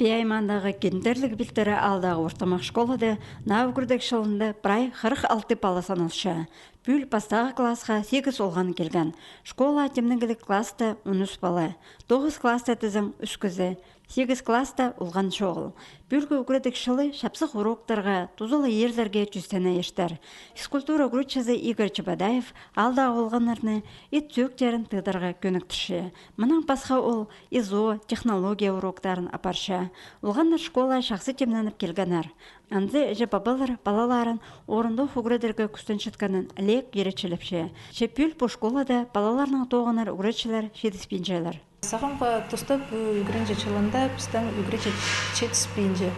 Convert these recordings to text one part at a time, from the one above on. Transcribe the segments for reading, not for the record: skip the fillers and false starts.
Пиаймандағы кендерлік білтері алдағы ортамақ школады наугүрдік шылында прай 46 бала саналшы. Пүл пастағы классқа 8 олған келген. Школа темнігілік класты 13 бала. 9 класты тізім 3 күзі. 8 класста олған шоғыл. Бүлгі үгірдік шылы шапсық уроктарға, тузылы ерлерге жүстені ештер. Физкультура гручызы Игорь Чабадаев алдағы олғанларны ет сөктерін тыдарға көніктіші. Мұның пасқа ол ИЗО, технология уроктарын апарша. Олғанлар школа шақсы темненіп келгенар. Анды әжі бабалар балаларын орынды үгірдерге күстен шытканын әлек еретшіліпші. Шеппүл по школада балаларның тоғынар үгіретшілер шедіспенжелер. Сағымға тұстып үгірінже чылында пістің үгірече четіспенже.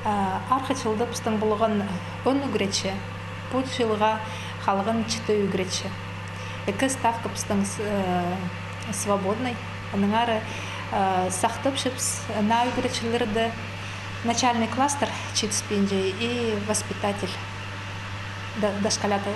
Арқы чылды пістің болған 10 үгірече, бұл жылға қалған 4 үгірече. Екі ставка пістің свободный, аның ары сақтып шыпс на үгіречелерді начальный кластер четіспенже и воспитатель дошколята.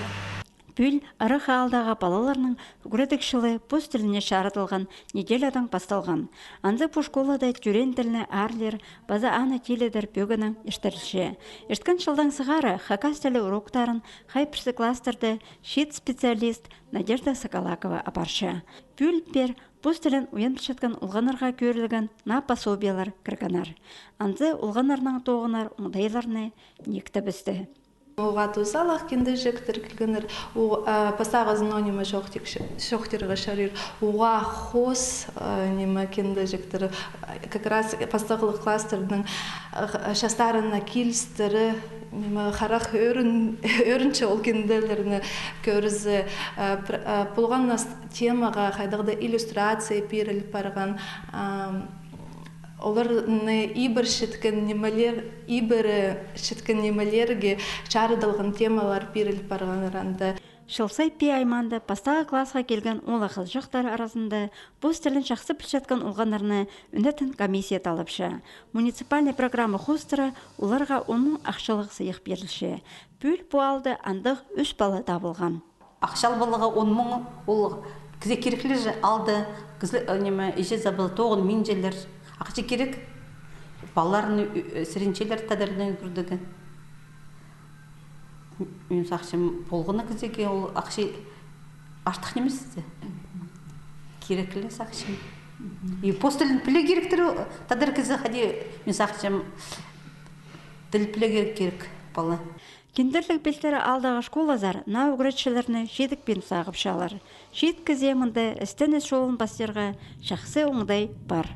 Пүл арық алдағы балаларының үгіретік шылы пұс тіліне шаратылған неделядан басталған. Анзы пұш школада түрен тіліне арлер, база ана теледер бөгінің іштірілші. Ішткін шылдан сығары хакас тілі уроктарын хайпірсі кластерді шет специалист Надежда Соколакова апаршы. Пүл пер пұс тілін уен пішеткен ұлғанарға көрілген на пособиялар кіргінар. Анзы ұлғанарның тоғынар ұңдайларыны некті бізді. Оға тузалақ кенді жектір кілгінір, пасаға зынонима шоқтырға шарыр, оға хос нема кенді жектір, как раз пастағылық кластердің шастарына келістірі, харақ өрінші ол кенделеріні көрізі, болған темаға қайдағыда иллюстрация періліп барған, оларны ибір шеткен немелерге чарыдылған темалар беріліп барғаныранда. Шылсай Пиайманды пастағы классқа келген олы қылжықтар арасында бұз тілін жақсы пілшеткен ұлғанарыны үндетін комиссия талыпшы. Муниципальный программа хостыры оларға оның ақшалық сыйық берілші. Пүл бұалды андық 3 бала табылған. Ақшал балыға 10 мың ол кізе керекілі алды, еже забыл 9 минжелер. Ақшы керек, балаларын сіренчелер тадырына үгірдігі. Мен сақшым болғына күзеге ол ақшы аштық немесізді. Керекілі сақшым. Постылын пілі керектірі тадыр күзі қаде мен сақшым діл пілі керек бала. Кендерлік белтері алдағы школазар на үгіретшілеріні шедікпен сағып шалар. Шед кізе мұнды істен шолын бастырға шақсы оңдай бар.